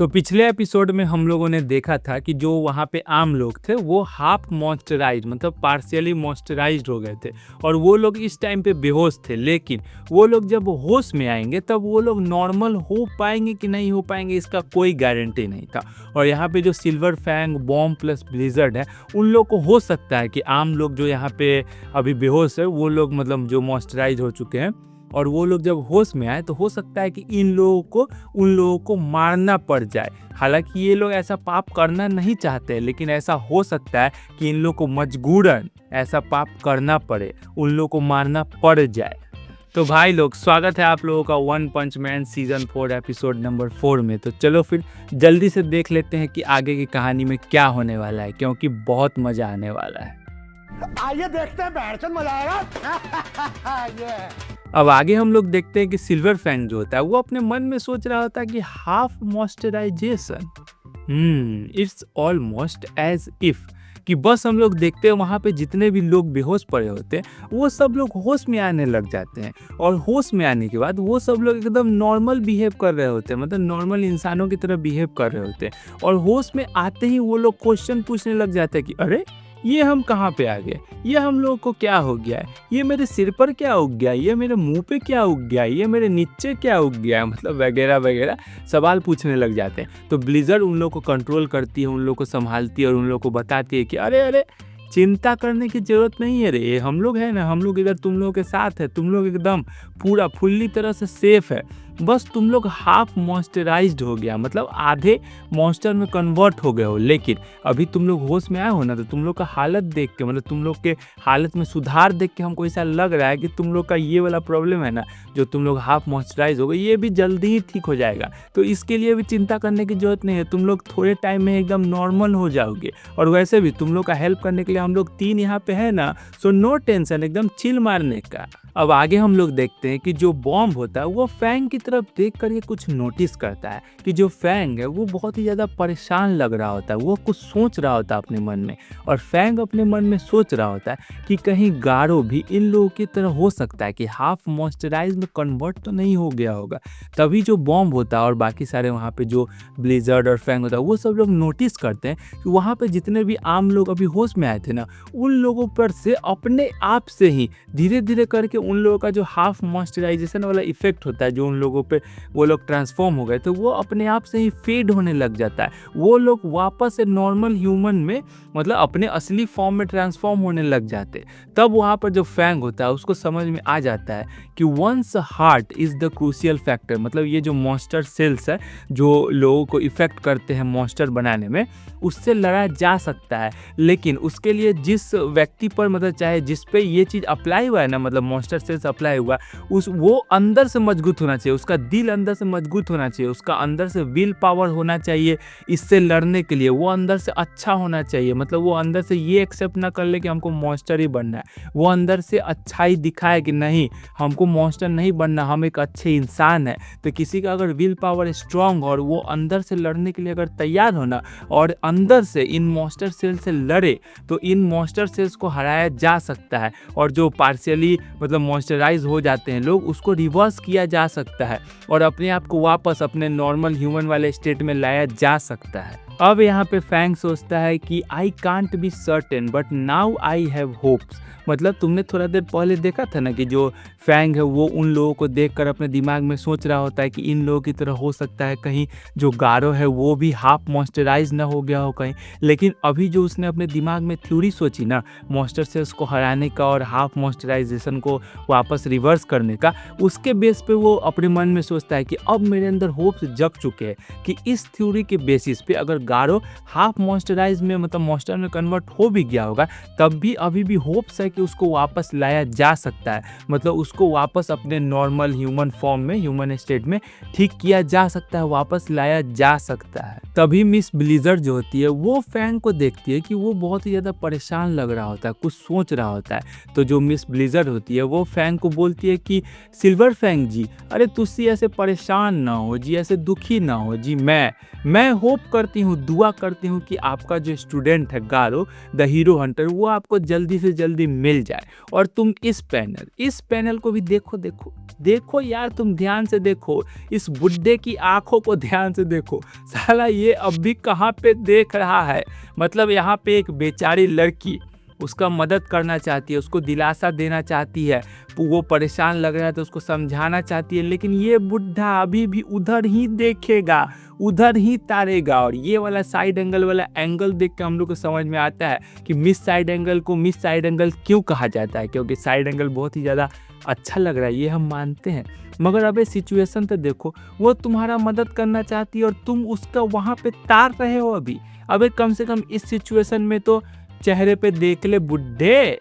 तो पिछले एपिसोड में हम लोगों ने देखा था कि जो वहाँ पे आम लोग थे वो हाफ मॉइस्चराइज मतलब पार्शियली मॉइस्चराइज्ड हो गए थे और वो लोग इस टाइम पे बेहोश थे। लेकिन वो लोग जब होश में आएंगे तब वो लोग नॉर्मल हो पाएंगे कि नहीं हो पाएंगे इसका कोई गारंटी नहीं था। और यहाँ पे जो silver fang, bomb plus blizzard है, उन लोग को हो सकता है कि आम लोग जो यहाँ पे अभी बेहोश है वो लोग मतलब जो मॉइस्चराइज हो चुके हैं और वो लोग जब होश में आए तो हो सकता है कि उन लोगों को मारना पड़ जाए। हालांकि ये लोग ऐसा पाप करना नहीं चाहते, लेकिन ऐसा हो सकता है कि इन लोगों को मजबूरन ऐसा पाप करना पड़े, उन लोगों को मारना पड़ जाए। तो भाई लोग, स्वागत है आप लोगों का वन पंच मैन सीजन 4 एपिसोड नंबर 4 में। तो चलो फिर जल्दी से देख लेते हैं कि आगे की कहानी में क्या होने वाला है, क्योंकि बहुत मजा आने वाला है। आइए देखते हैं, बैठचंद मजा आएगा। अब आगे हम लोग देखते हैं कि सिल्वर फैंग जो होता है वो अपने मन में सोच रहा होता है कि half moisturization, it's almost as if कि बस हम लोग देखते हैं वहाँ पे जितने भी लोग बेहोश पड़े होते हैं वो सब लोग होश में आने लग जाते हैं। और होश में आने के बाद वो सब लोग एकदम नॉर्मल बिहेव कर रहे होते हैं, मतलब नॉर्मल इंसानों की तरह बिहेव कर रहे होते हैं। और होश में आते ही वो लोग क्वेश्चन पूछने लग जाते हैं कि अरे ये हम कहाँ पे आ गए, ये हम लोगों को क्या हो गया है, ये मेरे सिर पर क्या उग गया, ये मेरे मुंह पे क्या उग गया, ये मेरे नीचे क्या उग गया, मतलब वगैरह वगैरह सवाल पूछने लग जाते हैं। तो ब्लिजर्ड उन लोगों को कंट्रोल करती है, उन लोगों को संभालती है और उन लोगों को बताती है कि अरे अरे चिंता करने की जरूरत नहीं है रे, हम लोग है ना, हम लोग इधर तुम लोगों के साथ है, तुम लोग एकदम पूरा फुल्ली तरह से सेफ है। बस तुम लोग हाफ मॉइस्चराइज्ड हो गया, मतलब आधे मॉइस्चर में कन्वर्ट हो गए हो। लेकिन अभी तुम लोग होश में आए हो ना, तो तुम लोग का हालत देख के, मतलब तुम लोग के हालत में सुधार देख के हमको ऐसा लग रहा है कि तुम लोग का ये वाला प्रॉब्लम है ना, जो तुम लोग हाफ मॉइस्चराइज हो गए, ये भी जल्दी ही ठीक हो जाएगा। तो इसके लिए भी चिंता करने की जरूरत नहीं है, तुम लोग थोड़े टाइम में एकदम नॉर्मल हो जाओगे। और वैसे भी तुम लोग का हेल्प करने के लिए हम लोग 3 यहाँ पे है ना, सो नो टेंशन, एकदम चिल मारने का। अब आगे हम लोग देखते हैं कि जो बॉम्ब होता है वो फैंग की तरफ देख कर ये कुछ नोटिस करता है कि जो फैंग है वो बहुत ही ज़्यादा परेशान लग रहा होता है, वो कुछ सोच रहा होता है अपने मन में। और फैंग अपने मन में सोच रहा होता है कि कहीं गारो भी इन लोगों की तरह हो सकता है कि हाफ मॉइस्चराइज में कन्वर्ट तो नहीं हो गया होगा। तभी जो बॉम्ब होता है और बाकी सारे वहाँ पे जो ब्लिजर्ड और फैंग होता है वो सब लोग नोटिस करते हैं कि वहाँ पे जितने भी आम लोग अभी होश में आए थे ना, उन लोगों पर से अपने आप से ही धीरे धीरे करके उन लोगों का जो हाफ मॉइस्चराइजेशन वाला इफेक्ट होता है, जो उन लोगों पे वो लोग ट्रांसफॉर्म हो गए, तो वो अपने आप से ही फेड होने लग जाता है। वो लोग वापस से नॉर्मल ह्यूमन में, मतलब अपने असली फॉर्म में ट्रांसफॉर्म होने लग जाते। तब वहाँ पर जो फैंग होता है उसको समझ में आ जाता है कि once heart is the crucial factor, मतलब ये जो मॉन्स्टर सेल्स है जो लोगों को इफेक्ट करते हैं मॉन्स्टर बनाने में, उससे लड़ा जा सकता है। लेकिन उसके लिए जिस व्यक्ति पर, मतलब चाहे जिस पे ये चीज़ अप्लाई हुआ है ना, मतलब मॉन्स्टर सेल्स अप्लाई हुआ, वो अंदर से मजबूत होना चाहिए, उसका दिल अंदर से मजबूत होना चाहिए, उसका अंदर से विल पावर होना चाहिए इससे लड़ने के लिए, वो अंदर से अच्छा होना चाहिए, मतलब वो अंदर से ये एक्सेप्ट ना कर ले कि हमको मॉन्स्टर ही बनना है, वो अंदर से अच्छाई दिखाए कि नहीं हमको मॉन्स्टर नहीं बनना, हम एक अच्छे इंसान है। तो किसी का अगर विल पावर स्ट्रांग और वो अंदर से लड़ने के लिए अगर तैयार होना और अंदर से इन मॉन्स्टर सेल से लड़े, तो इन मॉन्स्टर सेल्स को हराया जा सकता है। और जो पार्शियली मतलब मॉइस्चराइज हो जाते हैं लोग, उसको रिवर्स किया जा सकता है और अपने आप को वापस अपने नॉर्मल ह्यूमन वाले स्टेट में लाया जा सकता है। अब यहाँ पे फैंग सोचता है कि I can't be certain but now I have hopes, मतलब तुमने थोड़ा देर पहले देखा था ना कि जो फैंग है वो उन लोगों को देखकर अपने दिमाग में सोच रहा होता है कि इन लोगों की तरह हो सकता है कहीं जो गारो है वो भी हाफ मॉइस्चराइज ना हो गया हो कहीं। लेकिन अभी जो उसने अपने दिमाग में थ्योरी सोची ना मॉन्स्टर सेल्स को हराने का और हाफ मॉइस्चराइजेशन को वापस रिवर्स करने का, उसके बेस पे वो अपने मन में सोचता है कि अब मेरे अंदर होप्स जग चुके हैं कि इस थ्योरी के बेसिस पे अगर गारो हाफ मॉइस्चराइज में, मतलब मॉन्स्टर में कन्वर्ट हो भी गया होगा, तब भी अभी भी होप्स है कि उसको वापस लाया जा सकता है, मतलब उसको वापस अपने नॉर्मल ह्यूमन फॉर्म में, ह्यूमन स्टेट में ठीक किया जा सकता है, वापस लाया जा सकता है। तभी मिस ब्लिजर्ड जो होती है वो फैंग को देखती है कि वो बहुत ही ज़्यादा परेशान लग रहा होता है, कुछ सोच रहा होता है। तो जो मिस ब्लिजर्ड होती है वो फैंग को बोलती है कि सिल्वर फैंग जी, अरे तुझसे ऐसे परेशान ना हो जी, ऐसे दुखी ना हो जी, मैं होप करती हूँ दुआ करती हूँ कि आपका जो स्टूडेंट है गारो द हीरो हंटर वो आपको जल्दी से जल्दी मिल जाए। और तुम इस पैनल को भी देखो देखो देखो यार, तुम ध्यान से देखो, इस बुड्ढे की आंखों को ध्यान से देखो, साला ये अब भी कहाँ पे देख रहा है। मतलब यहाँ पे एक बेचारी लड़की उसका मदद करना चाहती है, उसको दिलासा देना चाहती है, वो परेशान लग रहा है तो उसको समझाना चाहती है, लेकिन ये बुढ़ा अभी भी उधर ही देखेगा, उधर ही तारेगा। और ये वाला साइड एंगल वाला एंगल देख के हम लोग को समझ में आता है कि मिस साइड एंगल को मिस साइड एंगल क्यों कहा जाता है, क्योंकि साइड एंगल बहुत ही ज़्यादा अच्छा लग रहा है, ये हम मानते हैं। मगर अबे सिचुएशन तो देखो, वो तुम्हारा मदद करना चाहती है और तुम उसका वहाँ पे तार रहे हो अभी। अबे कम से कम इस सिचुएशन में तो चेहरे पे देख ले बुड्ढे।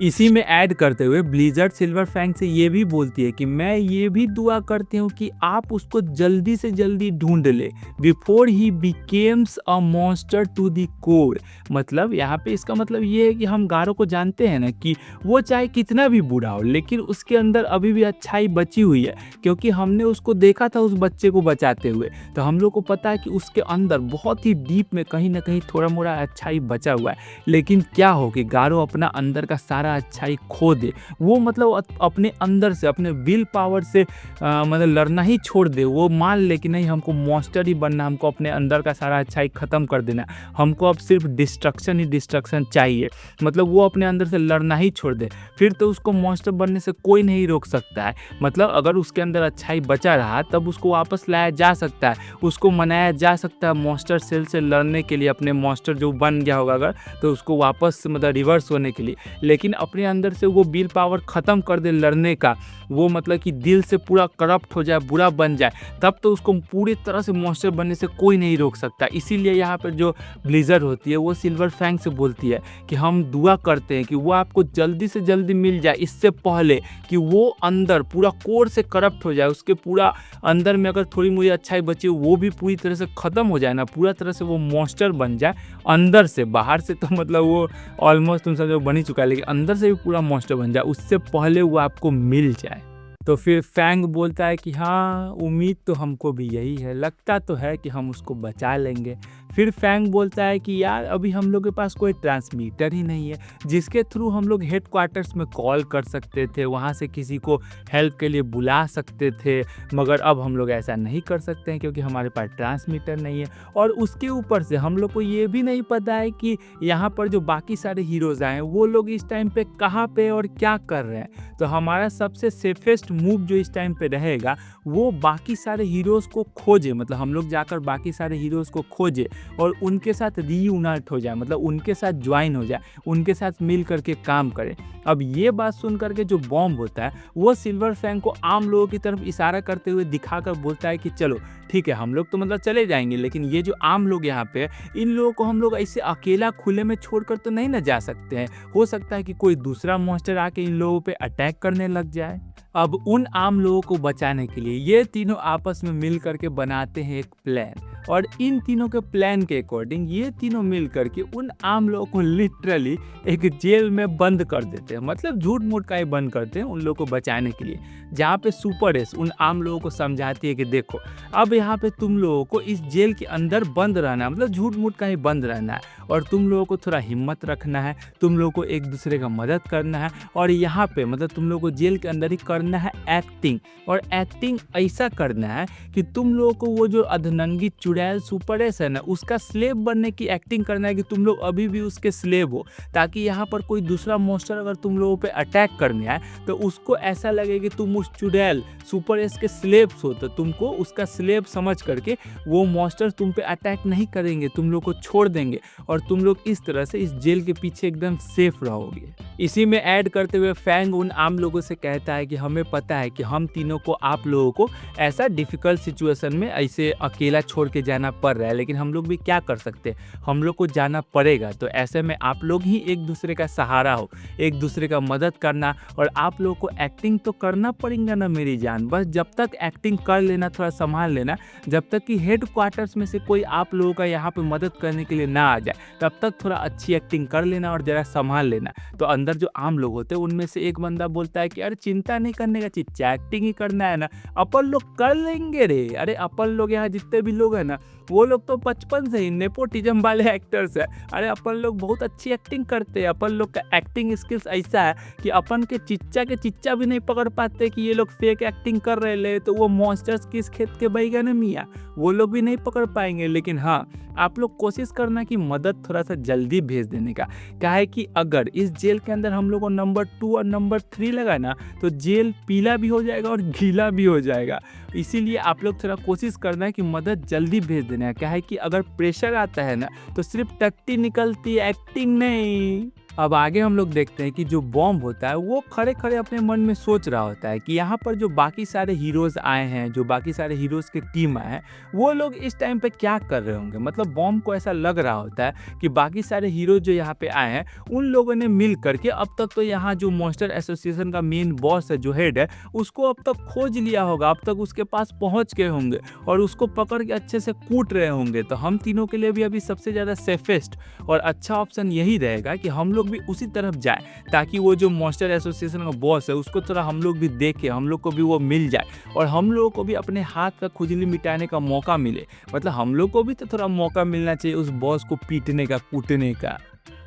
इसी में ऐड करते हुए ब्लिज़र्ड सिल्वर फैंग से ये भी बोलती है कि मैं ये भी दुआ करती हूँ कि आप उसको जल्दी से जल्दी ढूंढ ले बिफोर ही becomes a monster to the core. मतलब यहाँ पे इसका मतलब ये है कि हम गारो को जानते हैं ना कि वो चाहे कितना भी बुरा हो लेकिन उसके अंदर अभी भी अच्छाई बची हुई है, क्योंकि हमने उसको देखा था उस बच्चे को बचाते हुए। तो हम लोग को पता है कि उसके अंदर बहुत ही डीप में कहीं ना कहीं थोड़ा मोड़ा अच्छाई बचा हुआ है। लेकिन क्या हो कि गारो अपना अंदर का सारा अच्छाई खो दे, वो मतलब अपने अंदर से अपने विल पावर से मतलब लड़ना ही छोड़ दे। वो मान ले कि नहीं हमको मॉन्स्टर ही बनना, हमको अपने अंदर का सारा अच्छाई खत्म कर देना, हमको अब सिर्फ डिस्ट्रक्शन ही डिस्ट्रक्शन चाहिए। मतलब वो अपने अंदर से लड़ना ही छोड़ दे, फिर तो उसको मॉन्स्टर बनने से कोई नहीं रोक सकता है। मतलब अगर उसके अंदर अच्छाई बचा रहा तब उसको वापस लाया जा सकता है, उसको मनाया जा सकता है मॉन्स्टर सेल से लड़ने के लिए, अपने मॉन्स्टर जो बन गया होगा अगर तो उसको वापस मतलब रिवर्स होने के लिए। लेकिन अपने अंदर से वो विल पावर ख़त्म कर दे लड़ने का, वो मतलब कि दिल से पूरा करप्ट हो जाए, बुरा बन जाए, तब तो उसको पूरी तरह से मॉन्स्टर बनने से कोई नहीं रोक सकता। इसीलिए यहाँ पर जो ब्लिज़र्ड होती है वो सिल्वर फैंग से बोलती है कि हम दुआ करते हैं कि वो आपको जल्दी से जल्दी मिल जाए, इससे पहले कि वो अंदर पूरा कोर से करप्ट हो जाए, उसके पूरा अंदर में अगर थोड़ी मोड़ी अच्छाई बची वो भी पूरी तरह से ख़त्म हो जाए ना, पूरा तरह से वो मॉन्स्टर बन जाए अंदर से। बाहर से तो मतलब वो ऑलमोस्ट तुम समझो बन ही चुका है, लेकिन अंदर से भी पूरा मॉन्स्टर बन जाए, उससे पहले वो आपको मिल जाए। तो फिर फैंग बोलता है कि हाँ उम्मीद तो हमको भी यही है, लगता तो है कि हम उसको बचा लेंगे। फिर फैंग बोलता है कि यार अभी हम लोग के पास कोई ट्रांसमीटर ही नहीं है जिसके थ्रू हम लोग हेडक्वार्टर्स में कॉल कर सकते थे, वहाँ से किसी को हेल्प के लिए बुला सकते थे, मगर अब हम लोग ऐसा नहीं कर सकते हैं क्योंकि हमारे पास ट्रांसमीटर नहीं है। और उसके ऊपर से हम लोग को ये भी नहीं पता है कि यहाँ पर जो बाकी सारे हीरोज़ आए हैं वो लोग इस टाइम पे कहाँ पे और क्या कर रहे हैं। तो हमारा सबसे सेफेस्ट मूव जो इस टाइम पे रहेगा वो बाकी सारे हीरोज़ को खोजे, मतलब हम लोग जाकर बाकी सारे हीरोज़ को खोजे और उनके साथ रीयूनाइट हो जाए, मतलब उनके साथ ज्वाइन हो जाए, उनके साथ मिल करके काम करें। अब ये बात सुन करके जो बॉम्ब होता है वो सिल्वर फैंग को आम लोगों की तरफ इशारा करते हुए दिखाकर बोलता है कि चलो ठीक है हम लोग तो मतलब चले जाएंगे, लेकिन ये जो आम लोग यहाँ पे इन लोगों को हम लोग ऐसे अकेला खुले में छोड़कर तो नहीं ना जा सकते हैं। हो सकता है कि कोई दूसरा मॉन्स्टर आके इन लोगों पे अटैक करने लग जाए। अब उन आम लोगों को बचाने के लिए ये तीनों आपस में मिल करके बनाते हैं एक प्लान, और इन तीनों के प्लान के अकॉर्डिंग ये तीनों मिल करके उन आम लोगों को लिटरली एक जेल में बंद कर देते हैं। मतलब झूठ मूठ का ही बंद करते हैं उन लोगों को बचाने के लिए, जहाँ पे सुपर एस उन आम लोगों को समझाती है कि देखो अब यहाँ पे तुम लोगों को इस जेल के अंदर बंद रहना है, मतलब झूठ मूठ का ही बंद रहना है, और तुम लोगों को थोड़ा हिम्मत रखना है, तुम लोगों को एक दूसरे का मदद करना है, और यहाँ पे मतलब तुम लोगों को जेल के अंदर ही करना है एक्टिंग, और एक्टिंग ऐसा करना है कि तुम लोगों को वो जो अधनंगी चुड़ैल सुपर एस है ना उसका स्लेब बनने की एक्टिंग करना है कि तुम लोग अभी भी उसके स्लेब हो, ताकि यहाँ पर कोई दूसरा मॉन्स्टर अगर तुम लोगों पे अटैक करने आए तो उसको ऐसा लगे कि तुम उस चुड़ैल सुपर एस के स्लेब्स हो, तो तुमको उसका स्लेब समझ करके वो मॉन्स्टर तुम पे अटैक नहीं करेंगे, तुम लोग को छोड़ देंगे, और तुम लोग इस तरह से इस जेल के पीछे एकदम सेफ रहोगे। इसी में ऐड करते हुए फैंग उन आम लोगों से कहता है कि हमें पता है कि हम तीनों को आप लोगों को ऐसा डिफिकल्ट सिचुएशन में ऐसे अकेला छोड़ के के जाना पड़ रहा है, लेकिन हम लोग भी क्या कर सकते हैं, हम लोग को जाना पड़ेगा। तो ऐसे में आप लोग ही एक दूसरे का सहारा हो, एक दूसरे का मदद करना, और आप लोग को एक्टिंग तो करना पड़ेगा ना मेरी जान। बस जब तक एक्टिंग कर लेना, थोड़ा संभाल लेना, जब तक कि हेड क्वार्टर्स में से कोई आप लोगों का यहाँ पे मदद करने के लिए ना आ जाए, तब तक थोड़ा अच्छी एक्टिंग कर लेना और ज़रा संभाल लेना। तो अंदर जो आम लोग होते हैं उनमें से एक बंदा बोलता है कि अरे चिंता नहीं करने का, चिच्चा एक्टिंग ही करना है ना, अपन लोग कर लेंगे रे। अरे अपन लोग यहाँ जितने भी लोग हैं ना, वो लोग तो बचपन से ही नेपोटिज्म वाले एक्टर्स हैं। अरे अपन लोग बहुत अच्छी एक्टिंग करते हैं, अपन लोग का एक्टिंग स्किल्स ऐसा है कि अपन के चिच्चा भी नहीं पकड़ पाते कि ये लोग फेक एक्टिंग कर रहे ले, तो वो मॉन्स्टर्स किस खेत के बैगन है मियाँ, वो लोग भी नहीं पकड़ पाएंगे। लेकिन हाँ, आप लोग कोशिश करना कि मदद थोड़ा सा जल्दी भेज देने का। क्या है कि अगर इस जेल के अंदर हम लोग को नंबर 2 और नंबर 3 लगा ना, तो जेल पीला भी हो जाएगा और गीला भी हो जाएगा। इसीलिए आप लोग थोड़ा कोशिश करना है कि मदद जल्दी भेज देना है। क्या है कि अगर प्रेशर आता है ना, तो सिर्फ टट्टी निकलती है, एक्टिंग नहीं। अब आगे हम लोग देखते हैं कि जो बॉम्ब होता है वो खड़े खड़े अपने मन में सोच रहा होता है कि यहाँ पर जो बाकी सारे हीरोज़ आए हैं, जो बाकी सारे हीरोज़ की टीम आए हैं, वो लोग इस टाइम पे क्या कर रहे होंगे। मतलब बॉम्ब को ऐसा लग रहा होता है कि बाकी सारे हीरोज़ जो यहाँ पे आए हैं, उन लोगों ने मिल करके अब तक तो यहाँ जो मॉन्स्टर एसोसिएशन का मेन बॉस है, जो हेड है, उसको अब तक खोज लिया होगा, अब तक उसके पास पहुँच गए होंगे और उसको पकड़ के अच्छे से कूट रहे होंगे। तो हम तीनों के लिए भी अभी सबसे ज़्यादा सेफेस्ट और अच्छा ऑप्शन यही रहेगा कि हम लोग भी उसी तरफ जाए, ताकि वो जो मॉन्स्टर एसोसिएशन का बॉस है उसको थोड़ा हम लोग भी देखें, हम लोग को भी वो मिल जाए और हम लोगों को भी अपने हाथ का खुजली मिटाने का मौका मिले। मतलब हम लोग को भी तो थोड़ा मौका मिलना चाहिए उस बॉस को पीटने का, कूटने का।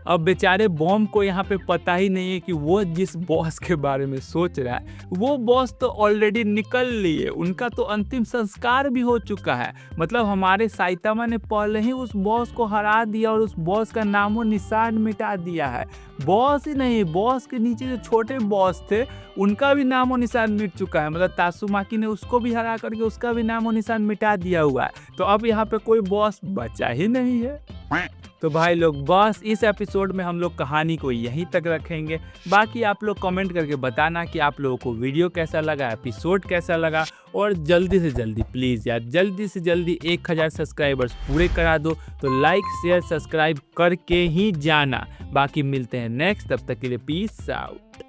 अब बेचारे बॉम्ब को यहाँ पे पता ही नहीं है कि वो जिस बॉस के बारे में सोच रहा है, वो बॉस तो ऑलरेडी निकल लिए, उनका तो अंतिम संस्कार भी हो चुका है। मतलब हमारे साइतामा ने पहले ही उस बॉस को हरा दिया और उस बॉस का नामो निशान मिटा दिया है। बॉस ही नहीं, बॉस के नीचे जो छोटे बॉस थे उनका भी नामो निशान मिट चुका है। मतलब तासुमाकी ने उसको भी हरा करके उसका भी नामो निशान मिटा दिया हुआ है। तो अब यहाँ पे कोई बॉस बचा ही नहीं है। तो भाई लोग, बस इस एपिसोड में हम लोग कहानी को यहीं तक रखेंगे। बाकी आप लोग कमेंट करके बताना कि आप लोगों को वीडियो कैसा लगा, एपिसोड कैसा लगा, और जल्दी से जल्दी प्लीज़ यार, जल्दी से जल्दी 1000 सब्सक्राइबर्स पूरे करा दो। तो लाइक शेयर सब्सक्राइब करके ही जाना। बाकी मिलते हैं नेक्स्ट, तब तक के लिए पीस आउट।